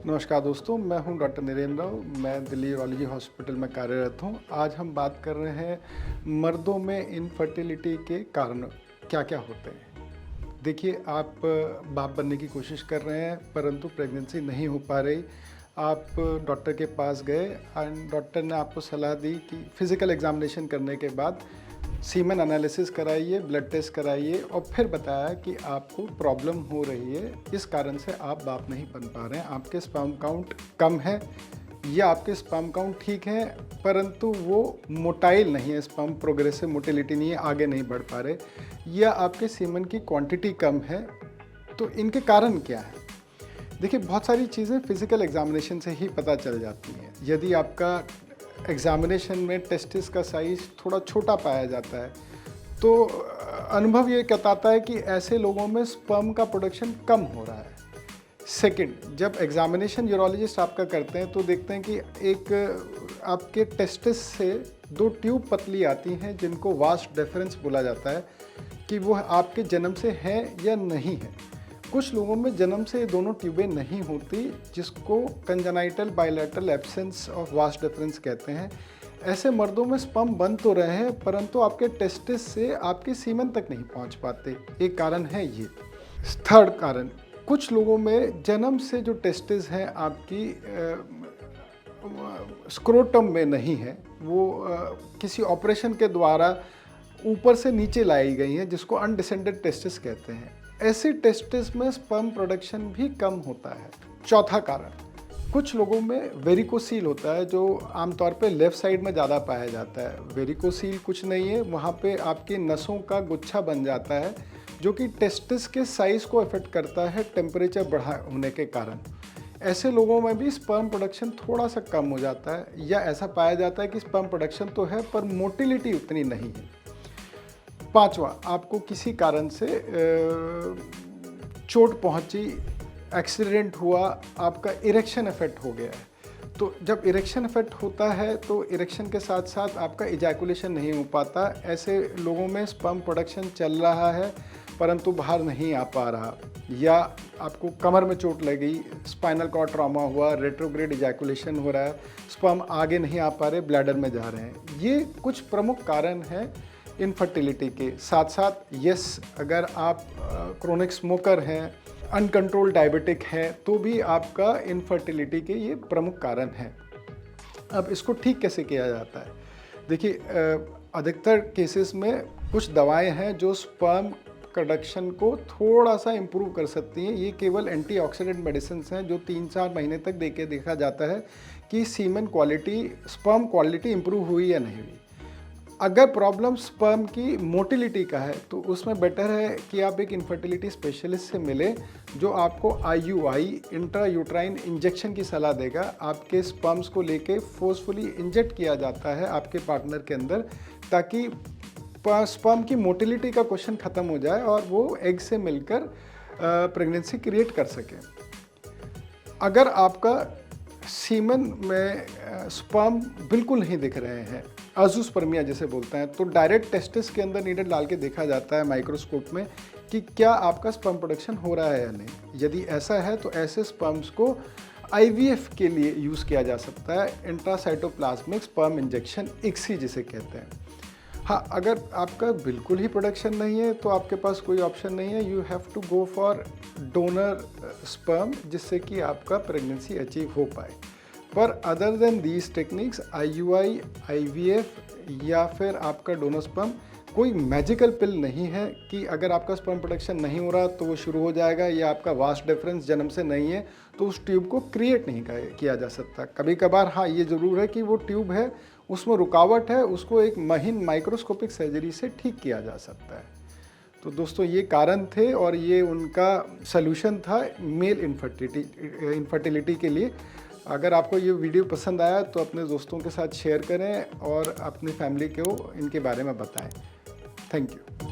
नमस्कार दोस्तों, मैं हूं डॉक्टर नरेंद्र राव। मैं दिल्ली यूरोलॉजी हॉस्पिटल में कार्यरत हूं। आज हम बात कर रहे हैं मर्दों में इनफर्टिलिटी के कारण क्या-क्या होते हैं। देखिए, आप बाप बनने की कोशिश कर रहे हैं परंतु प्रेगनेंसी नहीं हो पा रही। आप डॉक्टर के पास गए एंड डॉक्टर ने आपको सलाह दी कि फिज़िकल एग्ज़ामिनेशन करने के बाद सीमेन एनालिसिस कराइए, ब्लड टेस्ट कराइए और फिर बताया कि आपको प्रॉब्लम हो रही है, इस कारण से आप बाप नहीं बन पा रहे हैं। आपके स्पर्म काउंट कम है या आपके स्पर्म काउंट ठीक है परंतु वो मोटाइल नहीं है, स्पर्म प्रोग्रेसिव मोटिलिटी नहीं है, आगे नहीं बढ़ पा रहे, या आपके सीमेन की क्वांटिटी कम है। तो इनके कारण क्या है? देखिए, बहुत सारी चीज़ें फिज़िकल एग्ज़ामिनेशन से ही पता चल जाती हैं। यदि आपका एग्ज़ामिनेशन में टेस्टिस का साइज़ थोड़ा छोटा पाया जाता है तो अनुभव ये बताता है कि ऐसे लोगों में स्पर्म का प्रोडक्शन कम हो रहा है। सेकंड, जब एग्ज़ामिनेशन यूरोलॉजिस्ट आपका करते हैं तो देखते हैं कि एक आपके टेस्टिस से 2 ट्यूब पतली आती हैं जिनको वास्ट डिफरेंस बोला जाता है कि वो आपके जन्म से है या नहीं है। कुछ लोगों में जन्म से दोनों ट्यूबें नहीं होती, जिसको congenital bilateral absence of vast difference कहते हैं। ऐसे मर्दों में स्पर्म बन तो रहे हैं परंतु आपके टेस्टिस से आपके सीमेन तक नहीं पहुंच पाते। एक कारण है ये। थर्ड कारण, कुछ लोगों में जन्म से जो टेस्टिस हैं आपकी स्क्रोटम में नहीं है, वो किसी ऑपरेशन के द्वारा ऊपर से नीचे लाई गई हैं, जिसको अनडिसेंडेड टेस्टिस कहते हैं। ऐसे टेस्टिस में स्पर्म प्रोडक्शन भी कम होता है। चौथा कारण, कुछ लोगों में वेरिकोसील होता है जो आमतौर पे लेफ़्ट साइड में ज़्यादा पाया जाता है। वेरिकोसील कुछ नहीं है, वहाँ पे आपकी नसों का गुच्छा बन जाता है जो कि टेस्टिस के साइज़ को अफेक्ट करता है टेम्परेचर बढ़ा होने के कारण। ऐसे लोगों में भी स्पर्म प्रोडक्शन थोड़ा सा कम हो जाता है, या ऐसा पाया जाता है कि स्पर्म प्रोडक्शन तो है पर मोटिलिटी उतनी नहीं है। पांचवा, आपको किसी कारण से चोट पहुंची, एक्सीडेंट हुआ, आपका इरेक्शन इफेक्ट हो गया है। तो जब इरेक्शन इफेक्ट होता है तो इरेक्शन के साथ साथ आपका इजैकुलेशन नहीं हो पाता। ऐसे लोगों में स्पर्म प्रोडक्शन चल रहा है परंतु बाहर नहीं आ पा रहा, या आपको कमर में चोट लगी, स्पाइनल कॉर्ड ट्रॉमा हुआ, रेट्रोग्रेड इजैकुलेशन हो रहा है, स्पर्म आगे नहीं आ पा रहे, ब्लैडर में जा रहे हैं। ये कुछ प्रमुख कारण हैं इनफर्टिलिटी के। साथ साथ अगर आप क्रोनिक स्मोकर हैं, अनकंट्रोल्ड डायबिटिक हैं, तो भी आपका इनफर्टिलिटी के ये प्रमुख कारण हैं। अब इसको ठीक कैसे किया जाता है? देखिए, अधिकतर केसेस में कुछ दवाएं हैं जो स्पर्म प्रोडक्शन को थोड़ा सा इम्प्रूव कर सकती हैं। ये केवल एंटीऑक्सीडेंट मेडिसिन हैं जो 3-4 महीने तक देखा जाता है कि सीमेन क्वालिटी, स्पर्म क्वालिटी इम्प्रूव हुई या नहीं हुई। अगर प्रॉब्लम स्पर्म की मोटिलिटी का है तो उसमें बेटर है कि आप एक इनफर्टिलिटी स्पेशलिस्ट से मिले जो आपको IUI, इंट्रा यूट्राइन इंजेक्शन की सलाह देगा। आपके स्पर्म्स को लेके फोर्सफुली इंजेक्ट किया जाता है आपके पार्टनर के अंदर, ताकि स्पर्म की मोटिलिटी का क्वेश्चन ख़त्म हो जाए और वो एग से मिलकर प्रेगनेंसी क्रिएट कर सके। अगर आपका सीमेन में स्पर्म बिल्कुल नहीं दिख रहे हैं, अज़ूस्पर्मिया जिसे बोलते हैं, तो डायरेक्ट टेस्टिस के अंदर नीडल डाल के देखा जाता है माइक्रोस्कोप में कि क्या आपका स्पर्म प्रोडक्शन हो रहा है या नहीं। यदि ऐसा है तो ऐसे स्पर्म्स को IVF के लिए यूज़ किया जा सकता है, इंट्रासाइटोप्लाज्मिक स्पर्म इंजेक्शन, ICSI जिसे कहते हैं। हाँ, अगर आपका बिल्कुल ही प्रोडक्शन नहीं है तो आपके पास कोई ऑप्शन नहीं है, you have to go for donor sperm, जिससे कि आपका प्रेगनेंसी अचीव हो पाए। पर other than these techniques, IUI, IVF या फिर आपका डोनर स्पर्म, कोई मैजिकल पिल नहीं है कि अगर आपका स्पर्म प्रोडक्शन नहीं हो रहा तो वो शुरू हो जाएगा, या आपका वास्ट डिफरेंस जन्म से नहीं है तो उस ट्यूब को क्रिएट नहीं किया जा सकता। कभी कभार हाँ, ये ज़रूर है कि वो ट्यूब है, उसमें रुकावट है, उसको एक महीन माइक्रोस्कोपिक सर्जरी से ठीक किया जा सकता है। तो दोस्तों, ये कारण थे और ये उनका सलूशन था मेल इनफर्टिलिटी के लिए। अगर आपको ये वीडियो पसंद आया तो अपने दोस्तों के साथ शेयर करें और अपनी फैमिली को इनके बारे में बताएं। Thank you.